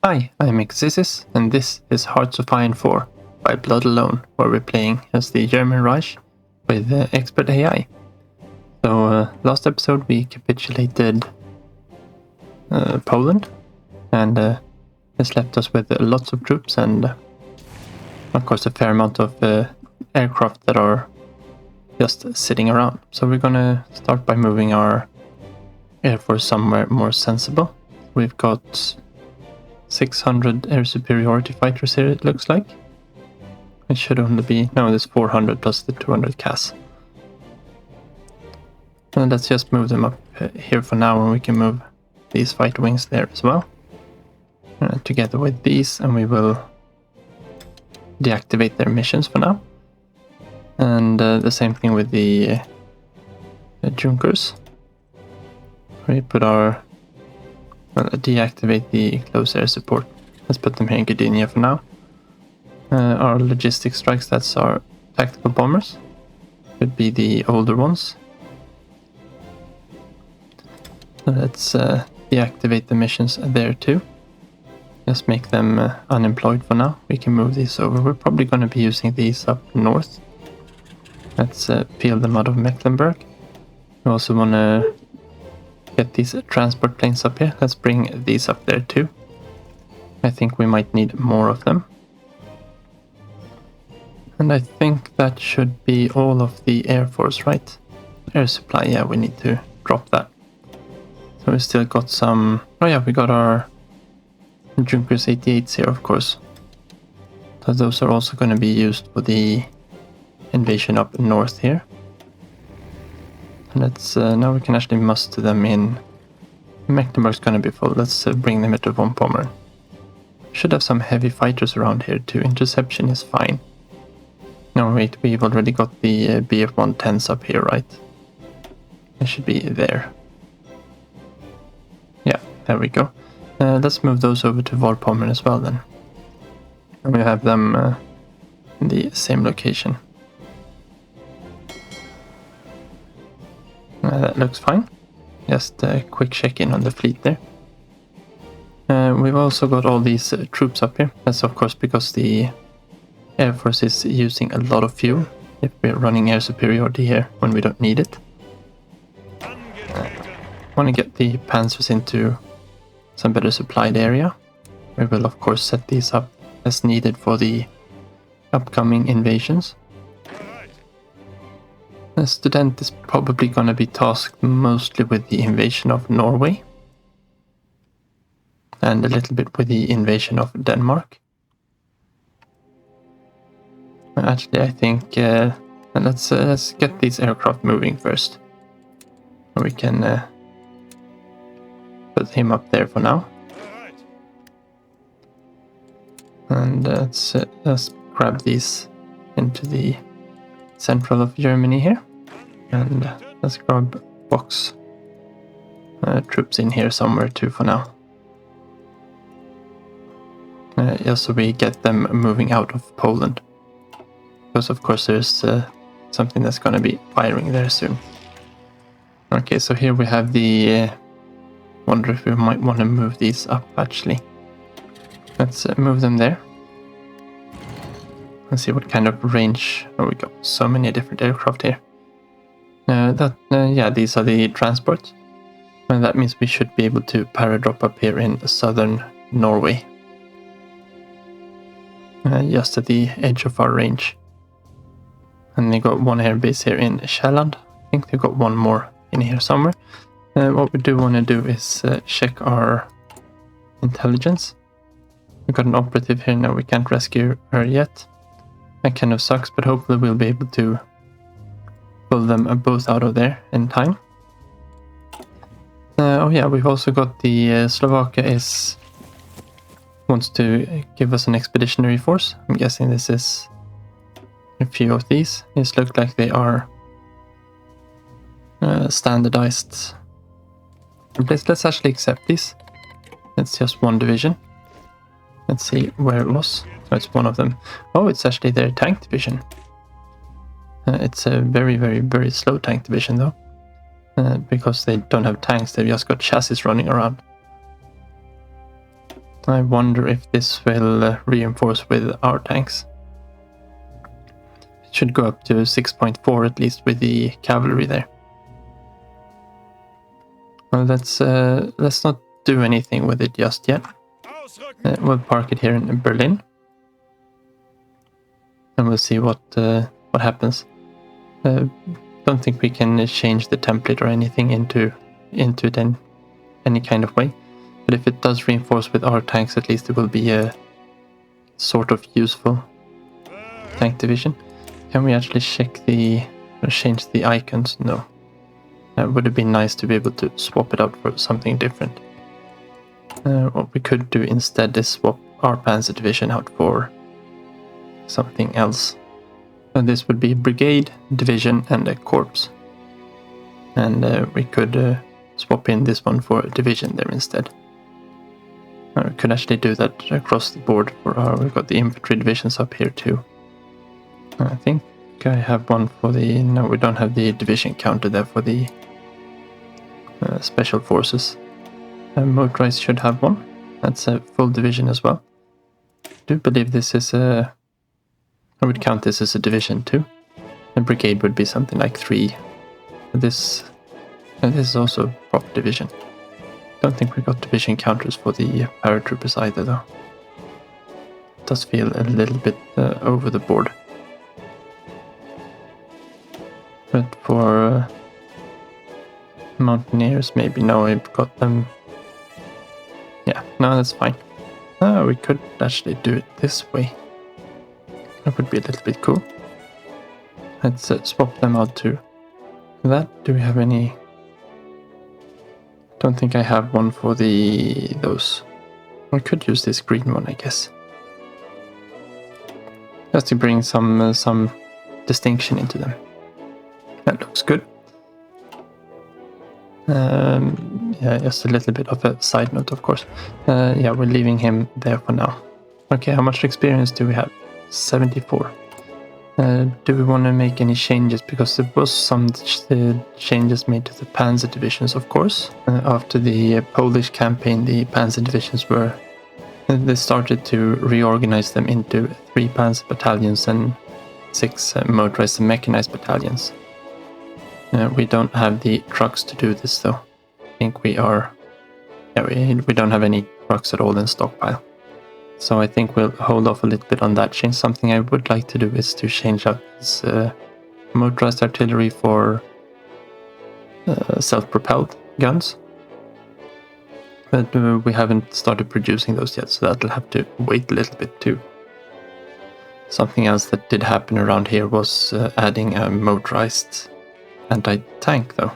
Hi, I'm Peices, and this is HOI4 by Blood Alone, where we're playing as the German Reich with expert AI. So last episode we capitulated Poland, and this left us with lots of troops and of course a fair amount of aircraft that are just sitting around. So we're gonna start by moving our air force somewhere more sensible. We've got 600 air superiority fighters here, it looks like. It should only be, no, there's 400 plus the 200 CAS. And let's just move them up here for now, and we can move these fighter wings there as well. Together with these, and we will deactivate their missions for now. And the same thing with the Junkers. We put our deactivate the close air support. Let's put them here in Gdynia for now. Our logistic strikes, that's our tactical bombers. Could be the older ones. Let's deactivate the missions there too. Just make them unemployed for now. We can move these over. We're probably going to be using these up north. Let's peel them out of Mecklenburg. We also want to get these transport planes up here. Let's bring these up there too. I think we might need more of them. And I think that should be all of the Air Force, right? Air supply, yeah, we need to drop that. So we still got some... Oh yeah, we got our Junkers 88s here, of course. So those are also going to be used for the invasion up north here. Let's now we can actually muster them in. Mecklenburg's gonna be full. Let's bring them into von Pommern. Should have some heavy fighters around here too. Interception is fine. No wait, we've already got the BF-110s up here, right? They should be there. Yeah, there we go. Let's move those over to von Pommern as well then. And we have them in the same location. That looks fine. Just a quick check-in on the fleet there. We've also got all these troops up here. That's of course because the Air Force is using a lot of fuel if we're running air superiority here when we don't need it. Want to get the Panzers into some better supplied area. We will of course set these up as needed for the upcoming invasions. The student is probably going to be tasked mostly with the invasion of Norway and a little bit with the invasion of Denmark. Actually, I think let's get these aircraft moving first. We can put him up there for now. And let's grab these into the central of Germany here, and let's grab box troops in here somewhere too for now. Just so we get them moving out of Poland, because of course there's something that's going to be firing there soon. Okay, so here we have the wonder if we might want to move these up actually. Let's move them there. Let's see what kind of range. Oh, we got so many different aircraft here. Yeah, these are the transports. And that means we should be able to paradrop up here in southern Norway. Just at the edge of our range. And they got one airbase here in Sjælland. I think they've got one more in here somewhere. What we do want to do is check our intelligence. We've got an operative here now. We can't rescue her yet. That kind of sucks, but hopefully we'll be able to pull them both out of there in time. Oh yeah, we've also got the Slovakia wants to give us an expeditionary force. I'm guessing this is a few of these. These look like they are standardized. Let's actually accept these. It's just one division. Let's see where it was. Oh, it's one of them. Oh, it's actually their tank division. It's a very, very, very slow tank division though. Because they don't have tanks, they've just got chassis running around. I wonder if this will reinforce with our tanks. It should go up to 6.4 at least with the cavalry there. Well, let's not do anything with it just yet. We'll park it here in Berlin, and we'll see what happens. Don't think we can change the template or anything into it in any kind of way. But if it does reinforce with our tanks, at least it will be a sort of useful tank division. Can we actually check change the icons? No. It would have been nice to be able to swap it out for something different. What we could do instead is swap our Panzer division out for something else. And this would be a brigade, division, and a corps. And we could swap in this one for a division there instead. We could actually do that across the board for we've got the infantry divisions up here too. I think I have one for no, we don't have the division counter there for the special forces. Motorized should have one. That's a full division as well. I do believe this is I would count this as a division too. A brigade would be something like 3. This is also a proper division. Don't think we got division counters for the paratroopers either though. It does feel a little bit over the board. But for mountaineers, maybe no, we've got them. Yeah, no, that's fine. We could actually do it this way. That would be a little bit cool. Let's swap them out to that. Do we have any? Don't think I have one for those. We could use this green one, I guess. Just to bring some distinction into them. That looks good. Yeah, just a little bit of a side note, of course. Yeah, we're leaving him there for now. Okay, how much experience do we have? 74. Do we want to make any changes? Because there was some changes made to the Panzer divisions, of course. After the Polish campaign, the Panzer divisions they started to reorganize them into 3 Panzer battalions and 6 motorized and mechanized battalions. We don't have the trucks to do this though. I think we don't have any trucks at all in stockpile. So I think we'll hold off a little bit on that change. Something I would like to do is to change out this motorized artillery for self-propelled guns. But we haven't started producing those yet, so that'll have to wait a little bit too. Something else that did happen around here was adding a motorized anti-tank though.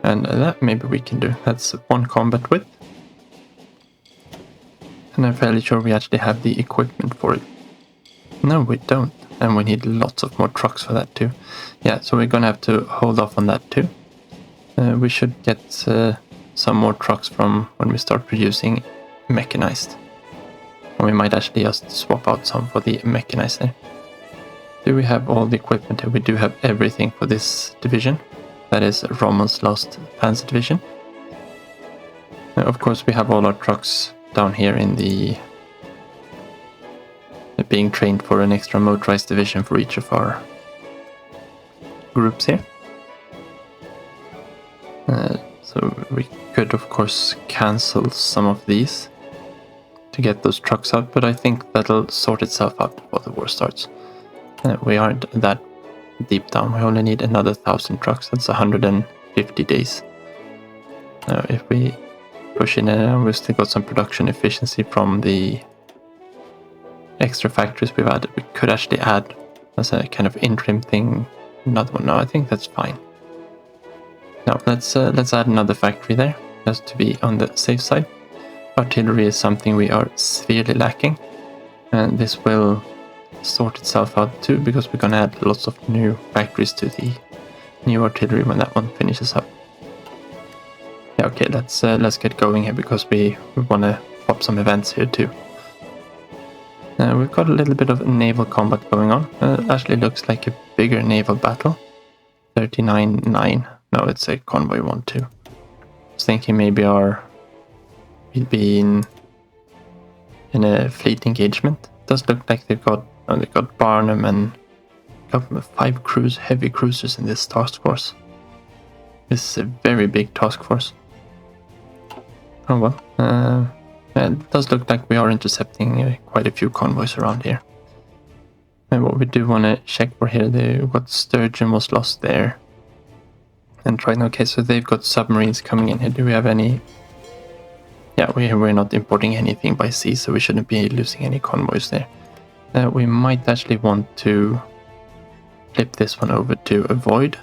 And that maybe we can do. That's 1 combat width. And I'm fairly sure we actually have the equipment for it. No, we don't. And we need lots of more trucks for that too. Yeah, so we're gonna have to hold off on that too. We should get some more trucks from when we start producing mechanized. Or we might actually just swap out some for the mechanized there. Do we have all the equipment here? We do have everything for this division. That is Rommel's last Panzer division. Of course, we have all our trucks down here in being trained for an extra motorized division for each of our groups here. So we could of course cancel some of these to get those trucks out, but I think that'll sort itself out before the war starts. We aren't that deep down. We only need another 1,000 trucks. That's 150 days. If we push in, we've still got some production efficiency from the extra factories we've added. We could actually add as a kind of interim thing another one. No, I think that's fine. Now let's add another factory there just to be on the safe side. Artillery is something we are severely lacking, and this will sort itself out too, because we're gonna add lots of new factories to the new artillery when that one finishes up. Yeah, okay, let's get going here because we want to pop some events here too. We've got a little bit of naval combat going on. Actually looks like a bigger naval battle. 39-9. No, it's a convoy 1-2. I was thinking maybe we'd be in in a fleet engagement. It does look like they've got Barnum and got 5 heavy cruisers in this task force. This is a very big task force. Oh well. It does look like we are intercepting quite a few convoys around here. And what we do want to check for here, what Sturgeon was lost there. And try, okay, so they've got submarines coming in here. Do we have any? Yeah, we're not importing anything by sea, so we shouldn't be losing any convoys there. We might actually want to flip this one over to avoid.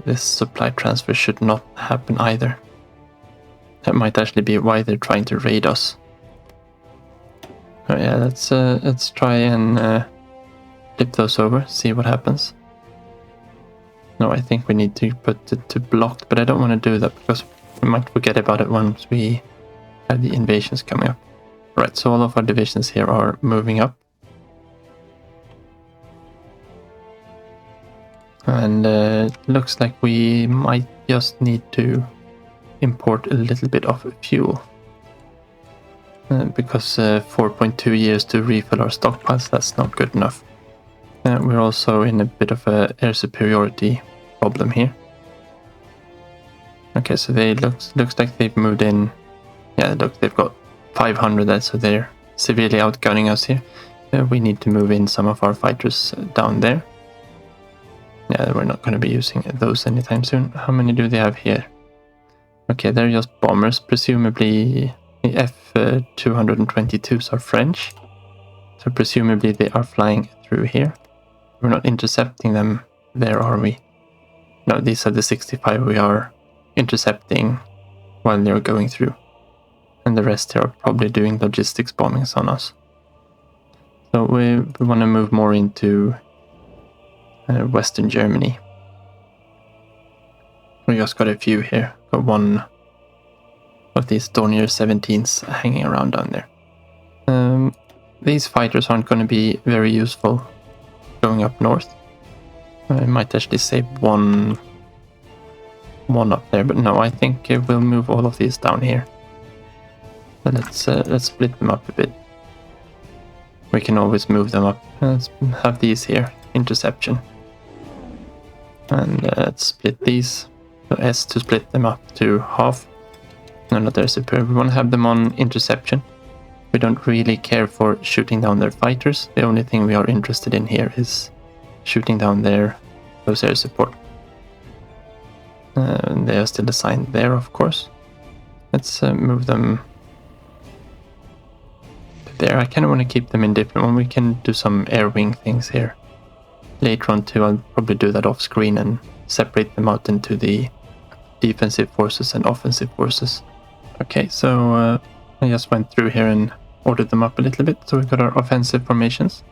This supply transfer should not happen either. That might actually be why they're trying to raid us. Oh yeah, let's try and flip those over, see what happens. No, I think we need to put it to blocked, but I don't want to do that because we might forget about it once we have the invasions coming up. Right, so all of our divisions here are moving up. And it looks like we might just need to import a little bit of fuel. Because 4.2 years to refill our stockpiles, that's not good enough. We're also in a bit of a air superiority problem here. Okay, so they looks like they've moved in. Yeah, look, they've got 500 there, so they're severely outgunning us here. We need to move in some of our fighters down there. Yeah, we're not going to be using those anytime soon. How many do they have here? Okay, they're just bombers. Presumably the F-222s are French. So presumably they are flying through here. We're not intercepting them there, are we? No, these are the 65 we are intercepting while they're going through. And the rest here are probably doing logistics bombings on us. So we want to move more into Western Germany. We just got a few here. Got one of these Dornier 17s hanging around down there. These fighters aren't going to be very useful going up north. I might actually save one up there, but no, I think we'll move all of these down here. Let's split them up a bit. We can always move them up. Let's have these here, interception. And let's split these. So S to split them up to half. No, not their superior. We want to have them on interception. We don't really care for shooting down their fighters. The only thing we are interested in here is shooting down those air support. They are still assigned there, of course. Let's move them to there. I kind of want to keep them in different one. We can do some air wing things here later on too. I'll probably do that off screen and separate them out into the defensive forces and offensive forces. Okay, so I just went through here and ordered them up a little bit. So we've got our offensive formations.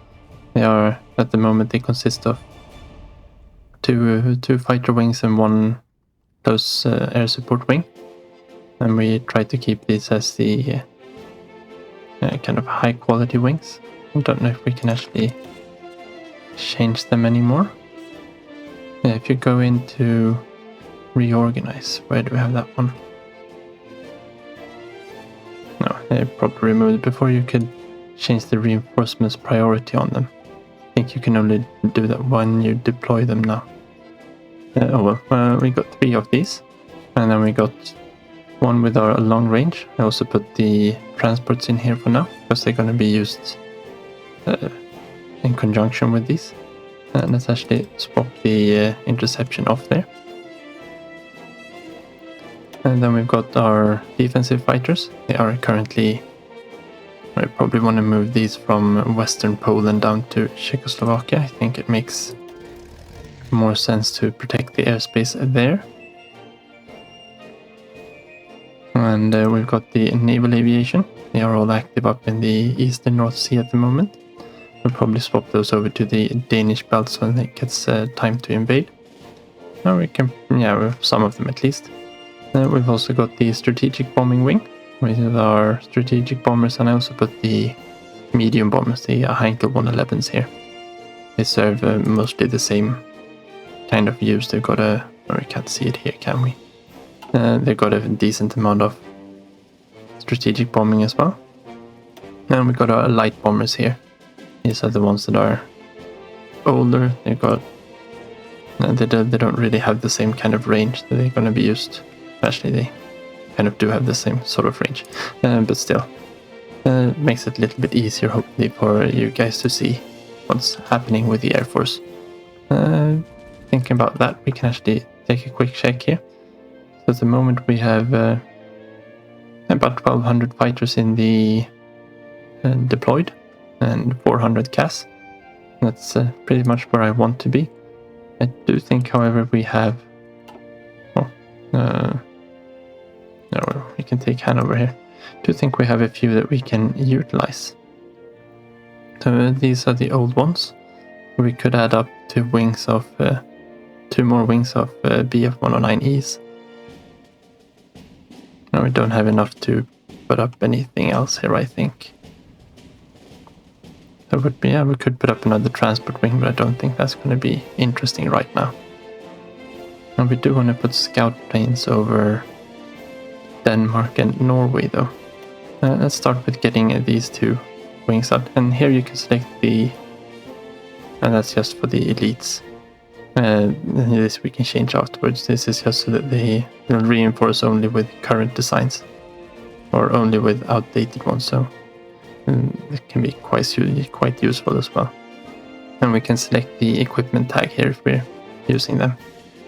They are, at the moment, they consist of two fighter wings and one close air support wing. And we try to keep these as the kind of high quality wings. I don't know if we can actually change them anymore. Yeah, if you go into reorganize, where do we have that one? No, they probably removed it. Before you could change the reinforcements priority on them. I think you can only do that when you deploy them now. Oh well, we got 3 of these. And then we got one with our long range. I also put the transports in here for now, because they're going to be used in conjunction with these. Let's actually swap the interception off there. And then we've got our defensive fighters. They are currently... I probably want to move these from Western Poland down to Czechoslovakia. I think it makes more sense to protect the airspace there. And we've got the naval aviation. They are all active up in the eastern North Sea at the moment. We'll probably swap those over to the Danish belt so it gets time to invade. Now we can, yeah, some of them at least. We've also got the strategic bombing wing with our strategic bombers, and I also put the medium bombers, the Heinkel 111s here. They serve mostly the same kind of use. They've got a, or we can't see it here, can we? They've got a decent amount of strategic bombing as well. And we got our light bombers here. These are the ones that are older. They don't really have the same kind of range that they're going to be used. Actually, they kind of do have the same sort of range, but still, makes it a little bit easier, hopefully, for you guys to see what's happening with the Air Force. Thinking about that, we can actually take a quick check here. So at the moment we have about 1,200 fighters in the deployed and 400 CAS. That's pretty much where I want to be. I do think, however, we have... no, we can take Hanover here. I do think we have a few that we can utilize. So these are the old ones. We could add up 2 wings of... 2 more wings of BF-109Es. No, we don't have enough to put up anything else here, I think. That would be, yeah, we could put up another transport wing, but I don't think that's going to be interesting right now. And we do want to put scout planes over Denmark and Norway, though. Let's start with getting these 2 wings out. And here you can select the... and that's just for the elites. This we can change afterwards. This is just so that they will reinforce only with current designs, or only with outdated ones, so it can be quite useful as well. And we can select the equipment tag here if we're using them.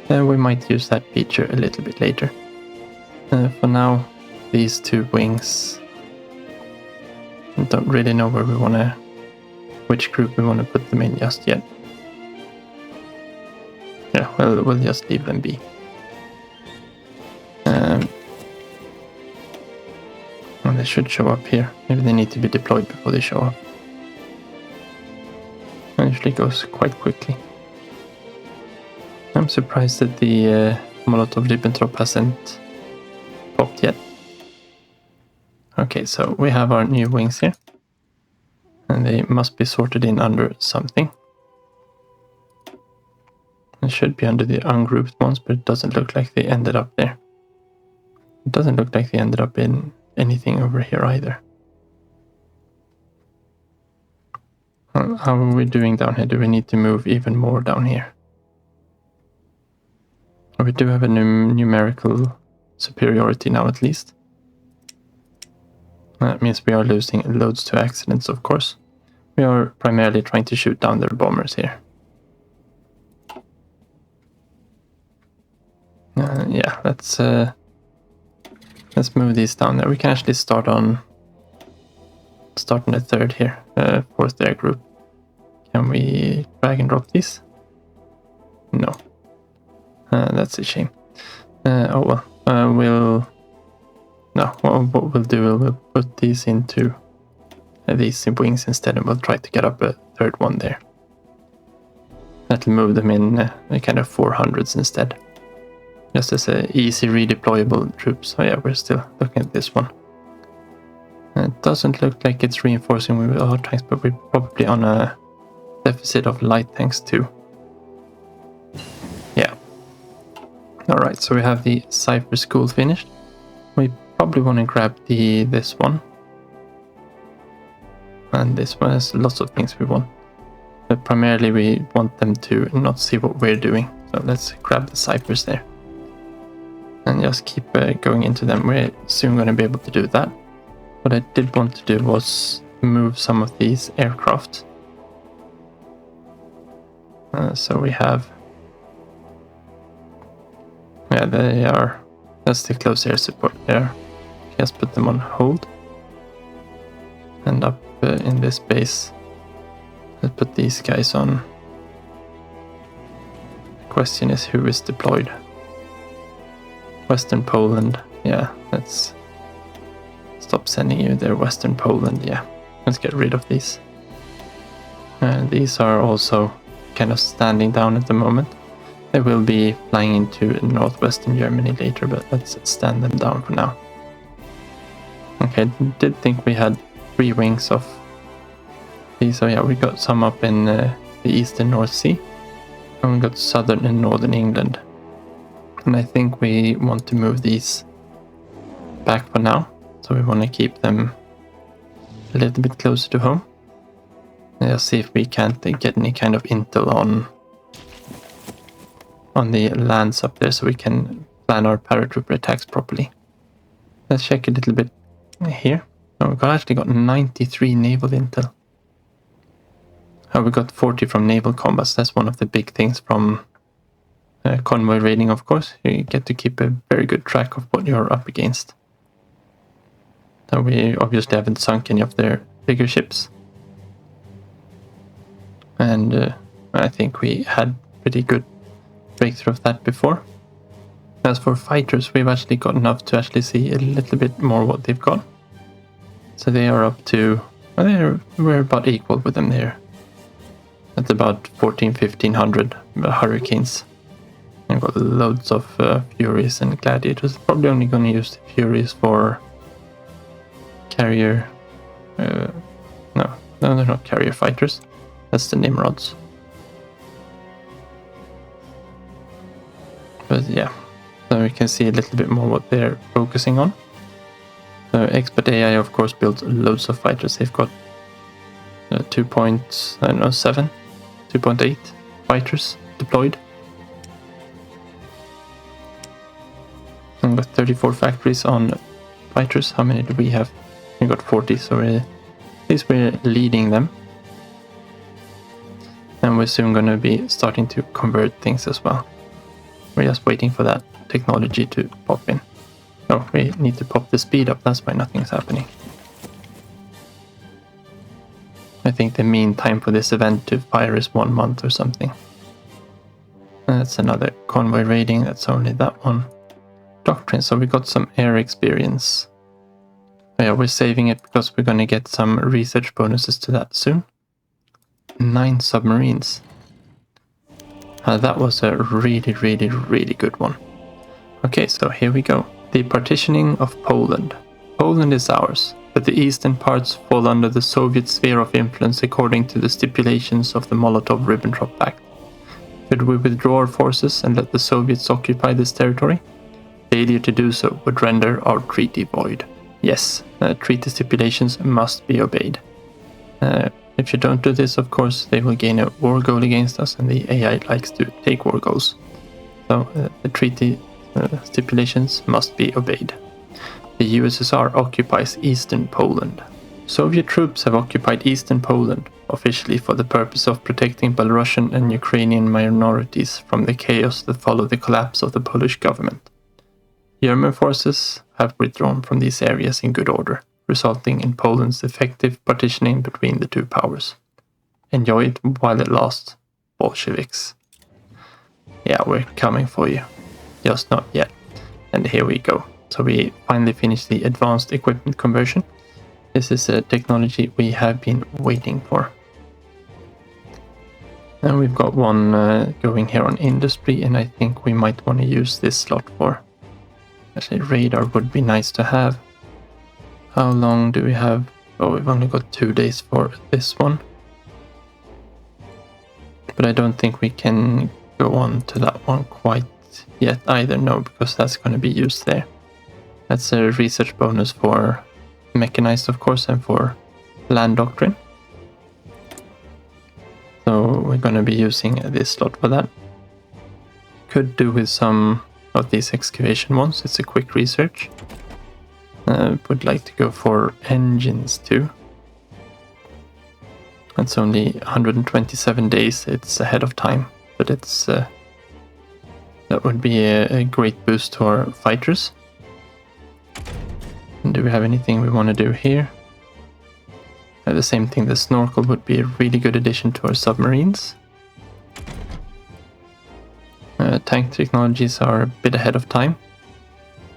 And we might use that feature a little bit later. For now, these 2 wings, I don't really know where we want to, which group we want to put them in just yet. Yeah, well, we'll just leave them be. And they should show up here. Maybe they need to be deployed before they show up. It usually goes quite quickly. I'm surprised that the Molotov-Ribbentrop hasn't popped yet. Okay, so we have our new wings here. And they must be sorted in under something. It should be under the ungrouped ones, but it doesn't look like they ended up there. It doesn't look like they ended up in anything over here either. How are we doing down here? Do we need to move even more down here? We do have a numerical superiority now, at least. That means we are losing loads to accidents, of course. We are primarily trying to shoot down their bombers here. Yeah, let's move these down there. We can actually start on the 3rd here, 4th air group. Can we drag and drop these? No. That's a shame. Oh well. What we'll do, we'll put these into these wings instead, and we'll try to get up a 3rd one there. That'll move them in kind of 400s instead. Just as a easy redeployable troops. Oh yeah, we're still looking at this one. It doesn't look like it's reinforcing with our tanks, but we're probably on a deficit of light tanks too. Yeah. Alright, so we have the Cypher School finished. We probably want to grab this one. And this one has lots of things we want. But primarily we want them to not see what we're doing. So let's grab the Cyphers there. And just keep going into them. We're soon going to be able to do that. What I did want to do was move some of these aircraft. So we have... yeah, they are... that's the close air support there. Just put them on hold. And up in this base, let's put these guys on. The question is who is deployed. Western Poland, yeah, let's stop sending you there. Western Poland, yeah, let's get rid of these. These are also kind of standing down at the moment. They will be flying into northwestern Germany later, but let's stand them down for now. Okay, did think we had 3 wings of these, so yeah, we got some up in the eastern North Sea, and we got southern and northern England. And I think we want to move these back for now. So we want to keep them a little bit closer to home. Let's see if we can't get any kind of intel on the lands up there so we can plan our paratrooper attacks properly. Let's check a little bit here. Oh, we actually got 93 naval intel. Oh, we got 40 from naval combats. That's one of the big things from convoy raiding, of course. You get to keep a very good track of what you're up against. So we obviously haven't sunk any of their bigger ships. And I think we had pretty good breakthrough of that before. As for fighters, we've actually got enough to actually see a little bit more what they've got. So they are up to, well, we're about equal with them there. At about 1500 Hurricanes. I've got loads of Furies and Gladiators. Probably only going to use the Furies for carrier. No, they're not carrier fighters. That's the Nimrods. But yeah, so we can see a little bit more what they're focusing on. So Expert AI, of course, builds loads of fighters. They've got 2.8 fighters deployed. And with 34 factories on fighters, how many do we have? We got 40, so at least we're leading them. And we're soon going to be starting to convert things as well. We're just waiting for that technology to pop in. Oh, we need to pop the speed up, that's why nothing's happening. I think the mean time for this event to fire is 1 month or something. And that's another convoy raiding, that's only that one. Doctrine, so we got some air experience. Yeah, we're saving it because we're going to get some research bonuses to that soon. 9 submarines. That was a really, really, really good one. Okay, so here we go. The partitioning of Poland. Poland is ours, but the eastern parts fall under the Soviet sphere of influence according to the stipulations of the Molotov-Ribbentrop Pact. Should we withdraw our forces and let the Soviets occupy this territory? Failure to do so would render our treaty void. Yes, treaty stipulations must be obeyed. If you don't do this, of course, they will gain a war goal against us, and the AI likes to take war goals. So the treaty stipulations must be obeyed. The USSR occupies eastern Poland. Soviet troops have occupied eastern Poland, officially for the purpose of protecting Belarusian and Ukrainian minorities from the chaos that followed the collapse of the Polish government. German forces have withdrawn from these areas in good order, resulting in Poland's effective partitioning between the two powers. Enjoy it while it lasts, Bolsheviks. Yeah, we're coming for you. Just not yet. And here we go. So we finally finished the advanced equipment conversion. This is a technology we have been waiting for. And we've got one going here on industry, and I think we might want to use this slot for... Actually, radar would be nice to have. How long do we have? Oh, we've only got 2 days for this one. But I don't think we can go on to that one quite yet either, no, because that's going to be used there. That's a research bonus for mechanized, of course, and for land doctrine. So we're going to be using this slot for that. Could do with some of these excavation ones. It's a quick research. Would like to go for engines too. It's only 127 days. It's ahead of time, but it's that would be a great boost to our fighters. And do we have anything we want to do here? The same thing, the snorkel would be a really good addition to our submarines. Tank technologies are a bit ahead of time.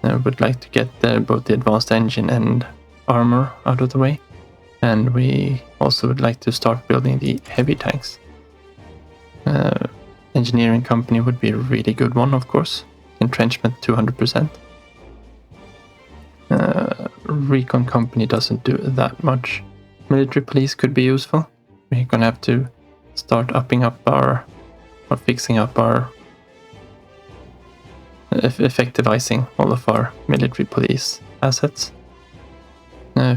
I would like to get both the advanced engine and armor out of the way. And we also would like to start building the heavy tanks. Engineering company would be a really good one, of course. Entrenchment 200%. Recon company doesn't do that much. Military police could be useful. We're gonna have to start upping up our, or fixing up our, effectivizing all of our military police assets.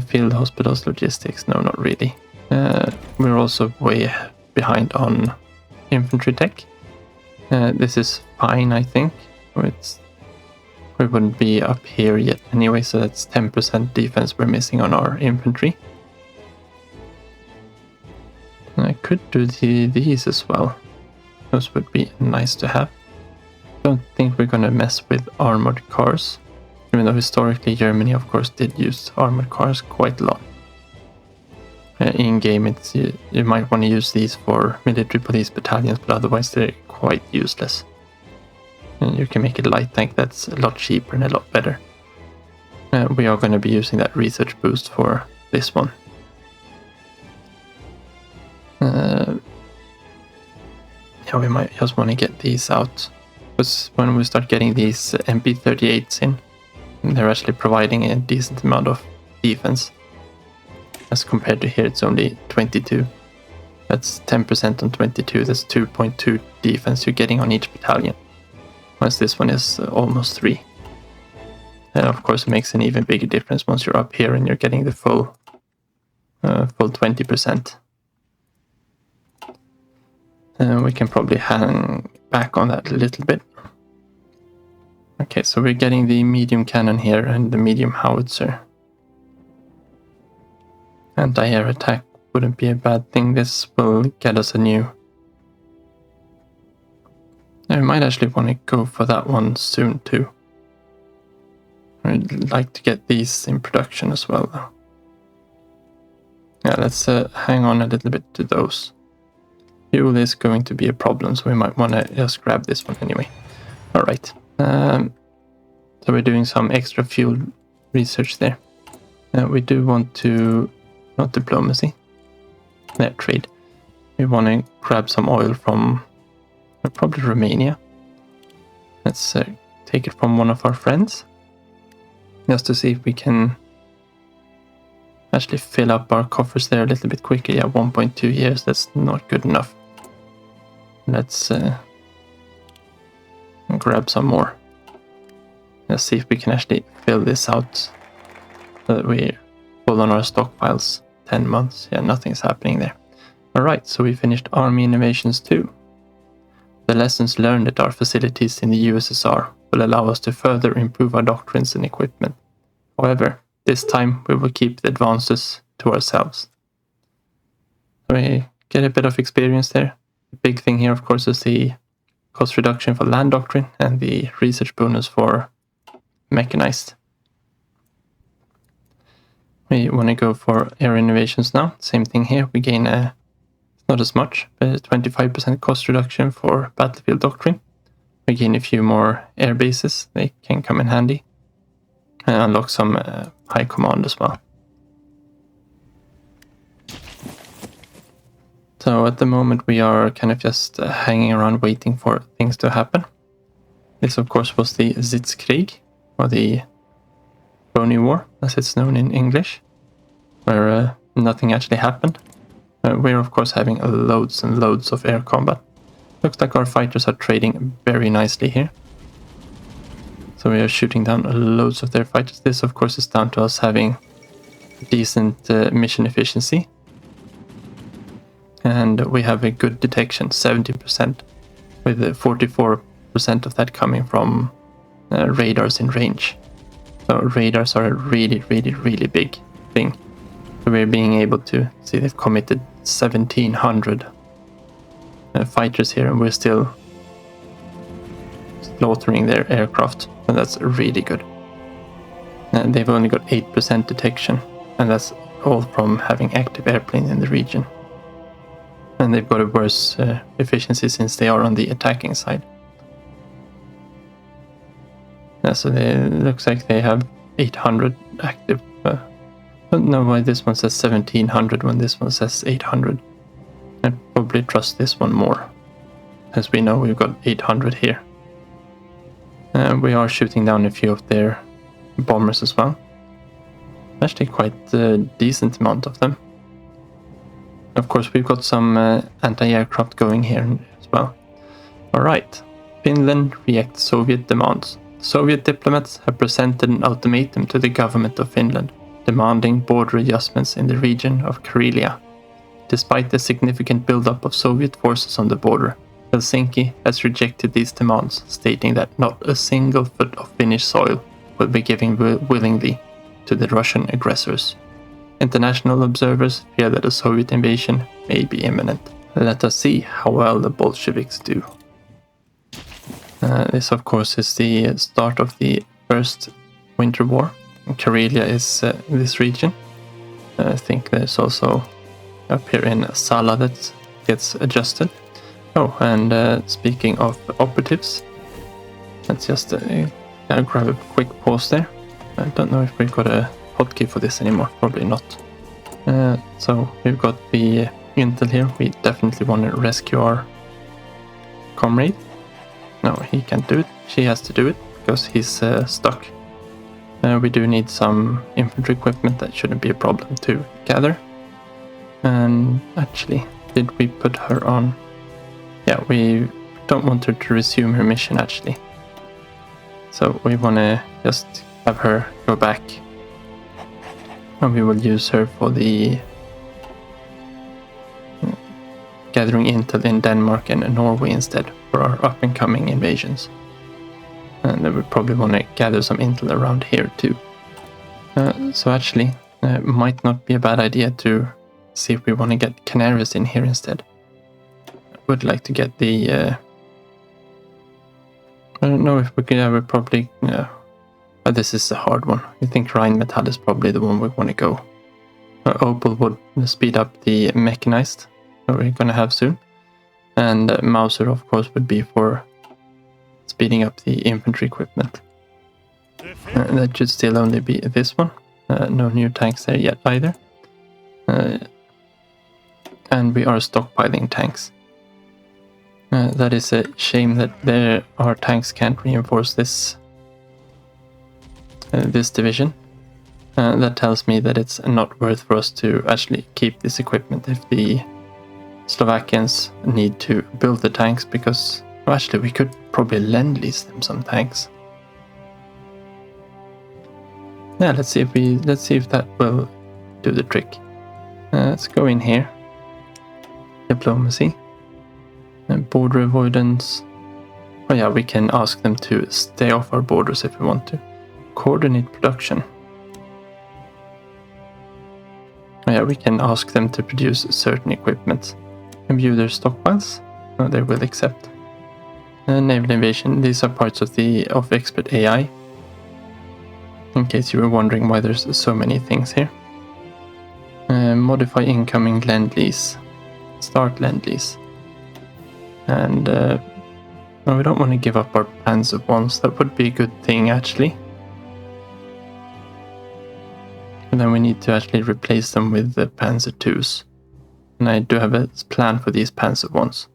Field hospitals, logistics, no, not really. We're also way behind on infantry tech. This is fine, I think. We wouldn't be up here yet anyway, so that's 10% defense we're missing on our infantry. And I could do these as well. Those would be nice to have. Don't think we're gonna mess with armored cars, even though historically Germany of course did use armored cars quite a lot. In game it's you might want to use these for military police battalions, but otherwise they're quite useless. And you can make a light tank that's a lot cheaper and a lot better. We are going to be using that research boost for this one. Yeah, we might just want to get these out. Because when we start getting these MP38s in, they're actually providing a decent amount of defense. As compared to here, it's only 22. That's 10% on 22, that's 2.2 defense you're getting on each battalion. Whereas this one is almost 3. And of course it makes an even bigger difference once you're up here and you're getting the full 20%. We can probably hang back on that a little bit. Okay, so we're getting the medium cannon here and the medium howitzer. Anti-air attack wouldn't be a bad thing. This will get us a new... I might actually want to go for that one soon too. I'd like to get these in production as well though. Yeah, let's hang on a little bit to those. Fuel is going to be a problem, so we might want to just grab this one anyway. Alright. So we're doing some extra fuel research there. We do want to... not diplomacy. Trade. We want to grab some oil from probably Romania. Let's take it from one of our friends. Just to see if we can actually fill up our coffers there a little bit quicker. Yeah, 1.2 years, that's not good enough. Let's grab some more. Let's see if we can actually fill this out so that we're full on our stockpiles. 10 months, yeah, nothing's happening there. Alright, so we finished Army Innovations 2. The lessons learned at our facilities in the USSR will allow us to further improve our doctrines and equipment. However, this time we will keep the advances to ourselves. So we get a bit of experience there. The big thing here, of course, is the cost reduction for land doctrine and the research bonus for mechanized. We want to go for air innovations now. Same thing here. We gain not as much, but a 25% cost reduction for battlefield doctrine. We gain a few more air bases. They can come in handy. And unlock some high command as well. So at the moment we are kind of just hanging around waiting for things to happen. This of course was the Sitzkrieg, or the Phony War, as it's known in English, where nothing actually happened. We're of course having loads and loads of air combat. Looks like our fighters are trading very nicely here. So we are shooting down loads of their fighters. This of course is down to us having decent mission efficiency. And we have a good detection, 70%, with 44% of that coming from radars in range. So radars are a really, really, really big thing. So we're being able to see they've committed 1,700 fighters here, and we're still slaughtering their aircraft, and that's really good. And they've only got 8% detection, and that's all from having active airplane in the region. And they've got a worse efficiency since they are on the attacking side. Yeah, so it looks like they have 800 active. I don't know why this one says 1,700 when this one says 800. I'd probably trust this one more, as we know we've got 800 here. We are shooting down a few of their bombers as well. Actually quite a decent amount of them. Of course, we've got some anti-aircraft going here as well. Alright, Finland reacts Soviet demands. Soviet diplomats have presented an ultimatum to the government of Finland, demanding border adjustments in the region of Karelia. Despite the significant buildup of Soviet forces on the border, Helsinki has rejected these demands, stating that not a single foot of Finnish soil will be given willingly to the Russian aggressors. International observers fear that a Soviet invasion may be imminent. Let us see how well the Bolsheviks do. This, of course, is the start of the First Winter War. Karelia is this region. I think there's also up here in Sala that gets adjusted. Oh, and speaking of operatives, let's just grab a quick pause there. I don't know if we've got a hotkey for this anymore, probably not. So we've got the intel here. We definitely want to rescue our comrade. No, he can't do it. She has to do it because he's stuck. We do need some infantry equipment. That shouldn't be a problem to gather. And actually, did we put her on? Yeah, we don't want her to resume her mission actually. So we want to just have her go back. And we will use her for the gathering intel in Denmark and Norway instead for our up and coming invasions. And then we probably want to gather some intel around here too. So actually, it might not be a bad idea to see if we want to get Canaries in here instead. I would like to get the... I don't know if we could ever probably... but this is a hard one. I think Rheinmetall is probably the one we want to go. Opal would speed up the mechanized that we're going to have soon. And Mauser, of course, would be for speeding up the infantry equipment. That should still only be this one. No new tanks there yet either. And we are stockpiling tanks. That is a shame that our tanks can't reinforce this division. That tells me that it's not worth for us to actually keep this equipment if the Slovakians need to build the tanks, because well, actually we could probably lend-lease them some tanks. Yeah, let's see if that will do the trick. Let's go in here. Diplomacy. And border avoidance. Oh yeah, we can ask them to stay off our borders if we want to. Coordinate production. Oh yeah, we can ask them to produce certain equipment. And view their stockpiles. No, they will accept. Naval invasion. These are parts of expert AI. In case you were wondering why there's so many things here. Modify incoming lend-lease. Start lend-lease. And no, we don't want to give up our Panzer ones. That would be a good thing actually. And then we need to actually replace them with the Panzer 2s. And I do have a plan for these Panzer ones.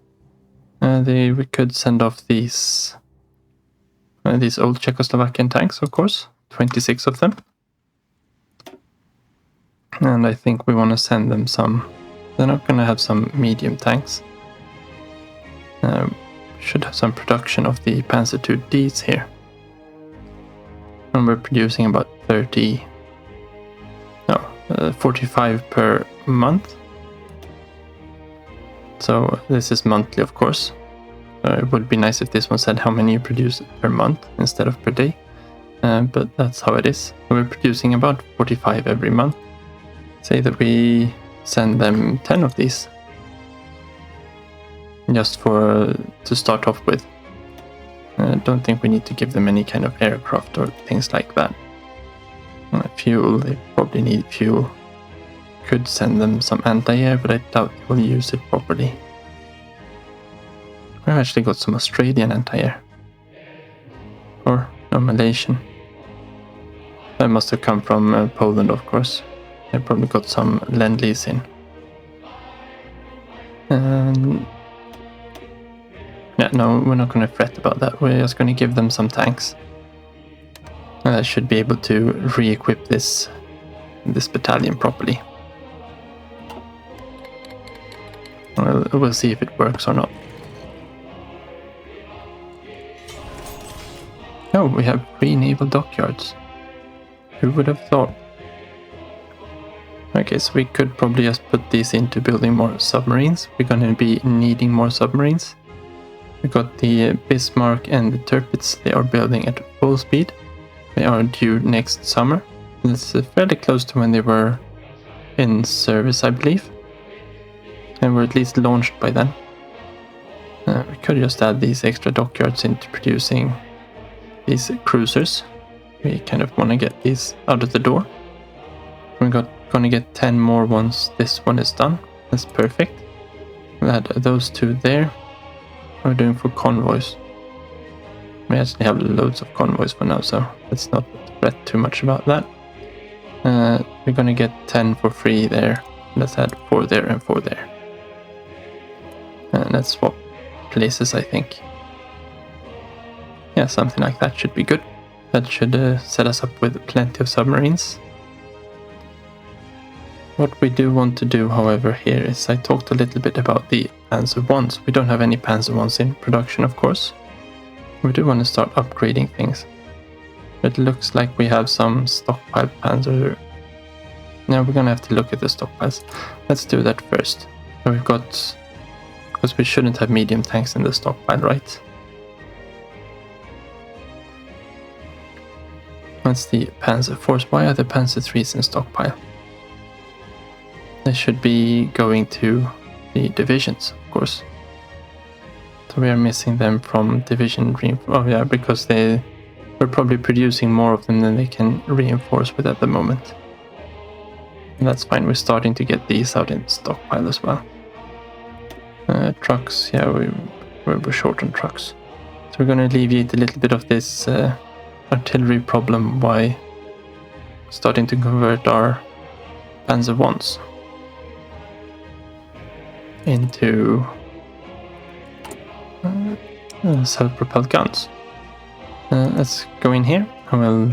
We could send off these old Czechoslovakian tanks, of course. 26 of them. And I think we want to send them some... They're not going to have some medium tanks. Should have some production of the Panzer 2Ds here. And we're producing about 45 per month. So this is monthly, of course. It would be nice if this one said how many you produce per month instead of per day. But that's how it is. We're producing about 45 every month. Say that we send them 10 of these. Just to start off with. I don't think we need to give them any kind of aircraft or things like that. Fuel, they probably need fuel. Could send them some anti-air, but I doubt they will use it properly. We've actually got some Australian anti-air. Or no, Malaysian. That must have come from Poland, of course. They probably got some lend-lease in. Yeah, no, we're not going to fret about that. We're just going to give them some tanks. I should be able to re-equip this battalion properly. We'll see if it works or not. Oh, we have 3 naval dockyards. Who would have thought? Okay, so we could probably just put these into building more submarines. We're going to be needing more submarines. We got the Bismarck and the Tirpitz. They are building at full speed. They are due next summer. It's fairly close to when they were in service, I believe. And were at least launched by then. We could just add these extra dockyards into producing these cruisers. We kind of want to get these out of the door. We're gonna get 10 more once this one is done. That's perfect. We'll add those two there. What are we doing for convoys? We actually have loads of convoys for now, so let's not fret too much about that. We're gonna get 10 for free there. Let's add 4 there and 4 there. And let's swap places, I think. Yeah, something like that should be good. That should set us up with plenty of submarines. What we do want to do, however, here is I talked a little bit about the Panzer Is. We don't have any Panzer Is in production, of course. We do want to start upgrading things. It looks like we have some stockpile Panzer. Now we're gonna have to look at the stockpiles. Let's do that first. So we've got, because we shouldn't have medium tanks in the stockpile, right? That's the Panzer IVs. Why are the Panzer IIIs in stockpile? They should be going to the divisions, of course. So we are missing them from division reinforcement. Oh yeah, because we're probably producing more of them than they can reinforce with at the moment. And that's fine, we're starting to get these out in stockpile as well. Trucks, yeah, we're short on trucks. So we're going to alleviate a little bit of this artillery problem by starting to convert our Panzer Is into self-propelled guns. Let's go in here and we'll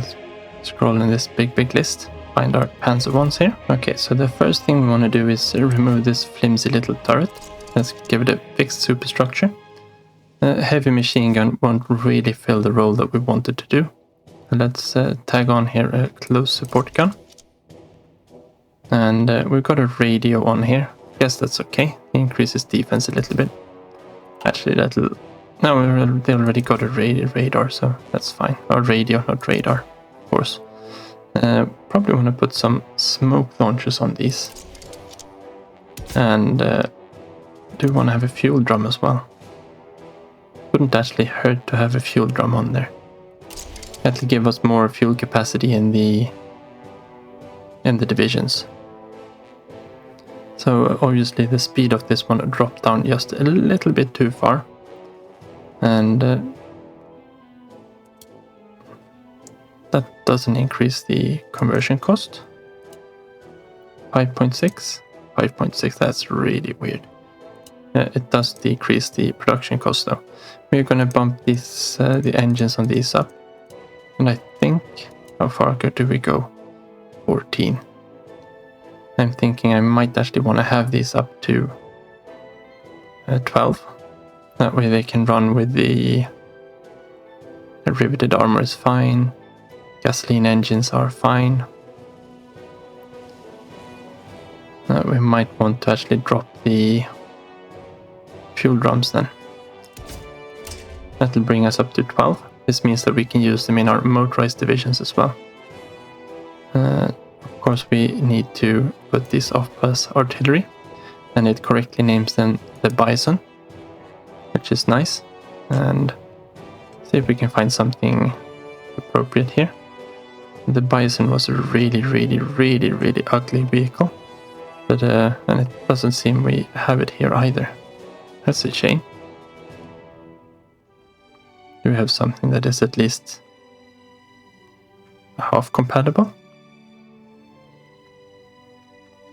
scroll in this big list, find our Panzer Is here. Okay, so the first thing we want to do is remove this flimsy little turret. Let's give it a fixed superstructure. Heavy machine gun won't really fill the role that we wanted to do. So let's tag on here a close support gun. And we've got a radio on here. Guess that's okay. It increases defense a little bit. Actually, that'll... No, they already got a radar, so that's fine. Or radio, not radar, of course. Probably want to put some smoke launchers on these. And do want to have a fuel drum as well. Wouldn't actually hurt to have a fuel drum on there. That'll give us more fuel capacity in the divisions. So obviously the speed of this one dropped down just a little bit too far. And that doesn't increase the conversion cost. 5.6? 5.6, that's really weird. It does decrease the production cost though. We're gonna bump these the engines on these up. And I think, how far do we go? 14. I'm thinking I might actually want to have these up to 12. That way they can run with the riveted armor is fine. Gasoline engines are fine. We might want to actually drop the fuel drums then. That'll bring us up to 12. This means that we can use them in our motorized divisions as well. Of course, we need to put these off as artillery, and it correctly names them the Bison, which is nice. And see if we can find something appropriate here. The Bison was a really ugly vehicle, but and it doesn't seem we have it here either. That's a shame. Do we have something that is at least half compatible?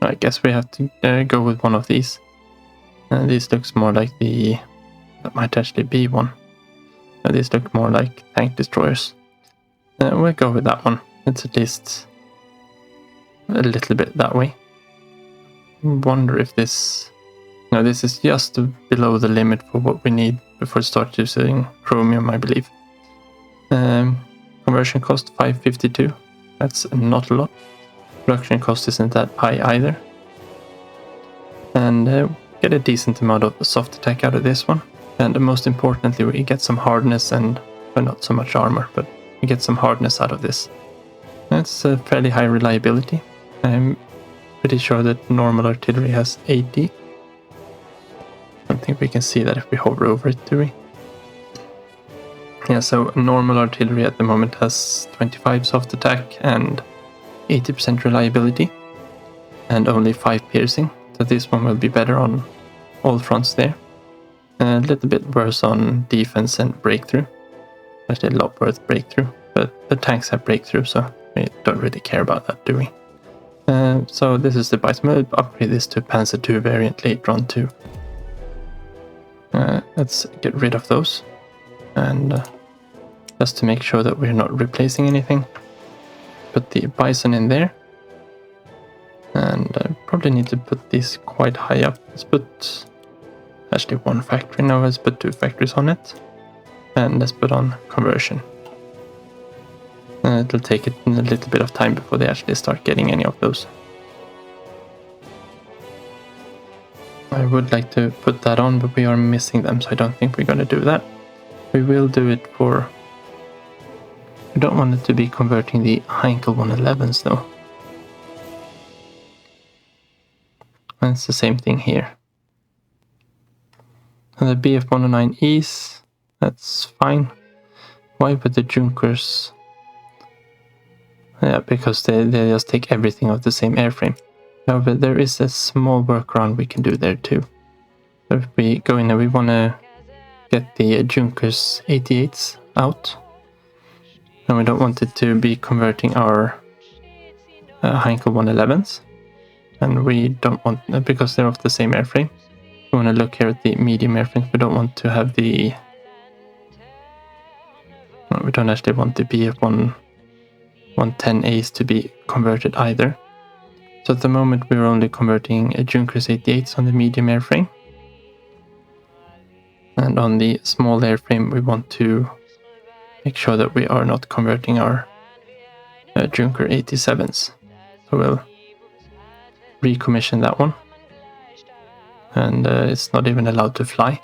I guess we have to go with one of these. This looks more like that might actually be one. These look more like tank destroyers. We'll go with that one. It's at least a little bit that way. Wonder if this... No, this is just below the limit for what we need before start using chromium, I believe. Conversion cost 552. That's not a lot. production cost isn't that high either. And get a decent amount of soft attack out of this one. And most importantly, we get some hardness and, well, not so much armor, but we get some hardness out of this. That's a fairly high reliability. I'm pretty sure that normal artillery has 80. I don't think we can see that if we hover over it, do we? Yeah, so normal artillery at the moment has 25 soft attack and 80% reliability, and only 5 piercing. So this one will be better on all fronts there. A little bit worse on defense and breakthrough. Actually a lot worse breakthrough, but the tanks have breakthrough, so we don't really care about that, do we? So this is the bison. We'll upgrade this to Panzer II variant later on too. Let's get rid of those. And just to make sure that we're not replacing anything, put the bison in there. And I probably need to put these quite high up. Let's put actually 1 factory now. Let's put 2 factories on it. And let's put on conversion. It'll take it a little bit of time before they actually start getting any of those. I would like to put that on, but we are missing them, so I don't think we're going to do that. We will do it for... We don't want it to be converting the Heinkel 111s though. And it's the same thing here. And the BF 109Es, that's fine. Why with the Junkers? Yeah, because they just take everything of the same airframe. However, there is a small workaround we can do there too. So if we go in and we want to get the Junkers 88s out, and we don't want it to be converting our Heinkel 111s, and we don't want, because they're of the same airframe, we want to look here at the medium airframe. We don't want to have the... No, we don't actually want the BF 110As to be converted either. So at the moment we're only converting a Junkers 88s on the medium airframe. And on the small airframe we want to make sure that we are not converting our Junker 87s. So we'll recommission that one. And it's not even allowed to fly.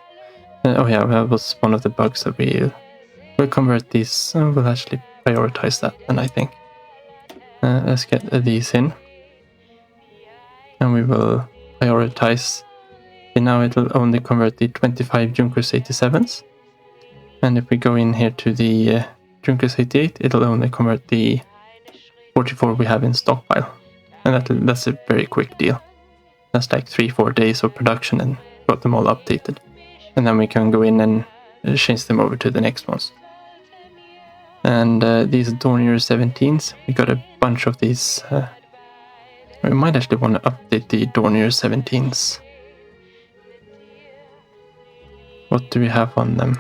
Oh yeah, that was one of the bugs that we'll convert these. We'll actually prioritize that, and I think. Let's get these in. And we will prioritize. And now it'll only convert the 25 Junkers 87s. And if we go in here to the Junkers 88, it'll only convert the 44 we have in stockpile. And that's a very quick deal. That's like 3-4 days of production and got them all updated. And then we can go in and change them over to the next ones. And these Dornier 17s, we got a bunch of these. We might actually want to update the Dornier 17s. What do we have on them?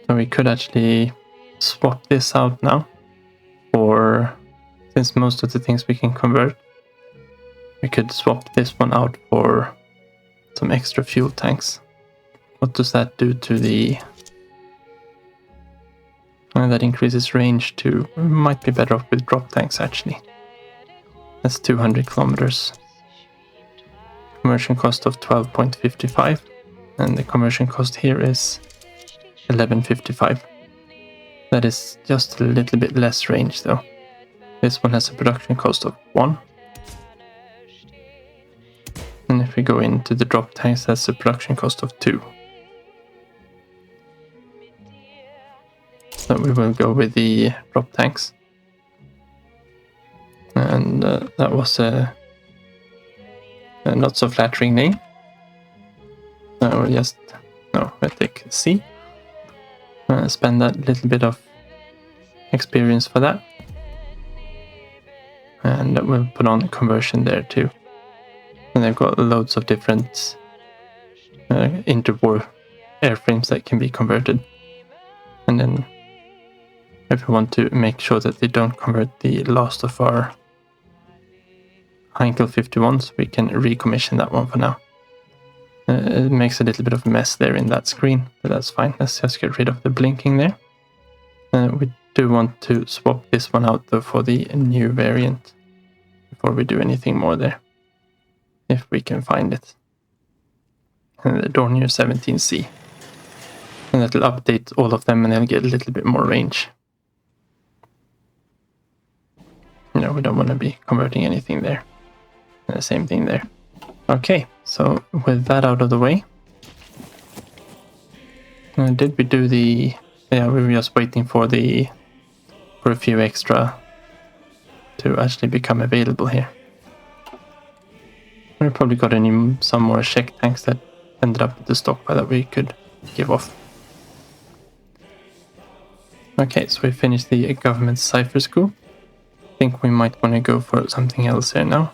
So we could actually swap this out now. Or, since most of the things we can convert, we could swap this one out for some extra fuel tanks. What does that do to the... that increases range to... Might be better off with drop tanks actually. That's 200 kilometers. Conversion cost of 12.55. And the conversion cost here is 11.55. That is just a little bit less range though. This one has a production cost of 1. And if we go into the drop tanks, that's a production cost of 2. So we will go with the drop tanks. And that was a not so flattering name. We'll just, no, we'll take C. Spend that little bit of experience for that. And we'll put on conversion there too. And they've got loads of different interwar airframes that can be converted. And then if we want to make sure that they don't convert the last of our Heinkel 51s, we can recommission that one for now. It makes a little bit of a mess there in that screen, but that's fine. Let's just get rid of the blinking there. We do want to swap this one out though for the new variant before we do anything more there, if we can find it. And the Dornier 17C. And that'll update all of them and they'll get a little bit more range. No, we don't want to be converting anything there. Same thing there. Okay, so with that out of the way, did we do the... Yeah, we were just waiting for a few extra to actually become available here. We probably got some more Czech tanks that ended up with the stockpile that we could give off. Okay, so we finished the government cipher school. I think we might want to go for something else here now.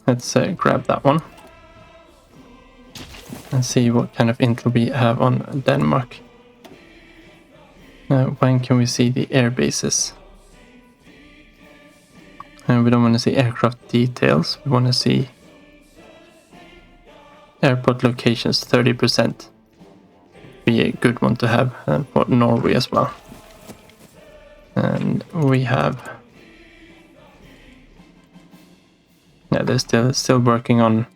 Let's grab that one and see what kind of intel we have on Denmark. When can we see the air bases? We don't want to see aircraft details. We want to see airport locations 30%. Be a good one to have, and for Norway as well. And we have... Yeah, they're still working on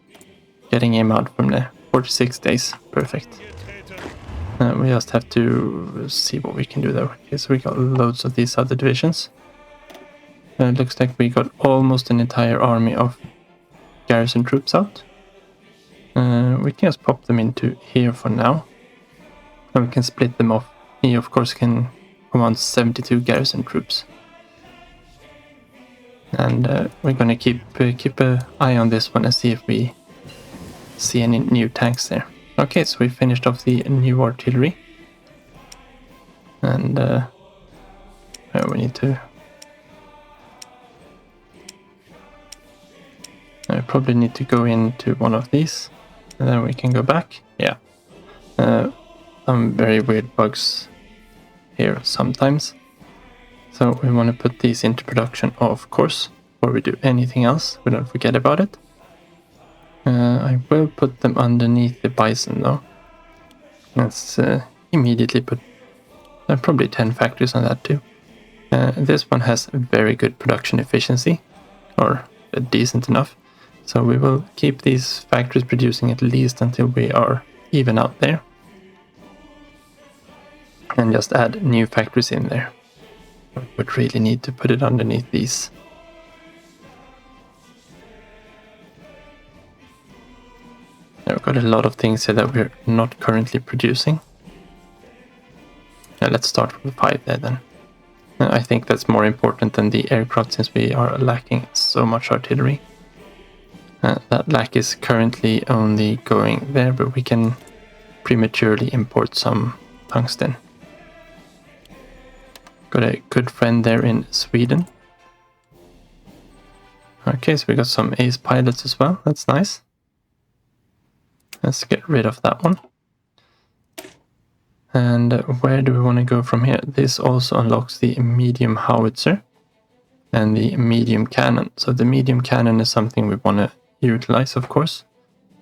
getting him out from there. 46 days. Perfect. We just have to see what we can do there. Okay, so we got loads of these other divisions. It looks like we got almost an entire army of garrison troops out. We can just pop them into here for now. And we can split them off. He of course can command 72 garrison troops. And we're gonna keep an eye on this one and see if we see any new tanks there. Okay, so we finished off the new artillery. And we need to... I probably need to go into one of these. And then we can go back. Yeah. Some very weird bugs here sometimes. So we want to put these into production, of course, before we do anything else. We don't forget about it. I will put them underneath the bison though. Let's immediately put probably 10 factories on that too. This one has very good production efficiency, or decent enough. So we will keep these factories producing at least until we are even out there. And just add new factories in there. We would really need to put it underneath these. We've got a lot of things here that we're not currently producing. Let's start with 5 there then. I think that's more important than the aircraft since we are lacking so much artillery. That lack is currently only going there, but we can prematurely import some tungsten. Got a good friend there in Sweden. Okay, so we got some ace pilots as well. That's nice. Let's get rid of that one. And where do we want to go from here? This also unlocks the medium howitzer and the medium cannon. So the medium cannon is something we want to utilize, of course.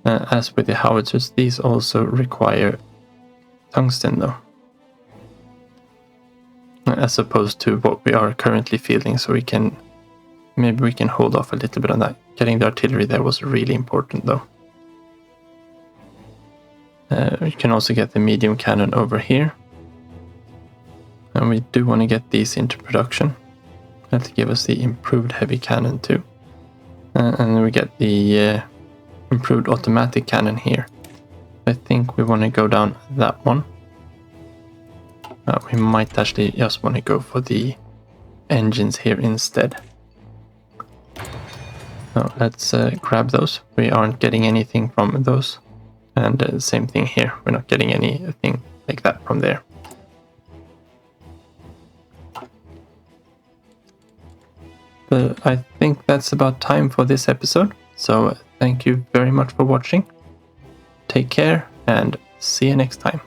As with the howitzers, these also require tungsten though. As opposed to what we are currently fielding, so maybe we can hold off a little bit on that. Getting the artillery there was really important though. We can also get the medium cannon over here. And we do want to get these into production. That'll give us the improved heavy cannon too. And then we get the improved automatic cannon here. I think we want to go down that one. We might actually just want to go for the engines here instead. So let's grab those. We aren't getting anything from those. And same thing here. We're not getting anything like that from there. But I think that's about time for this episode. So thank you very much for watching. Take care and see you next time.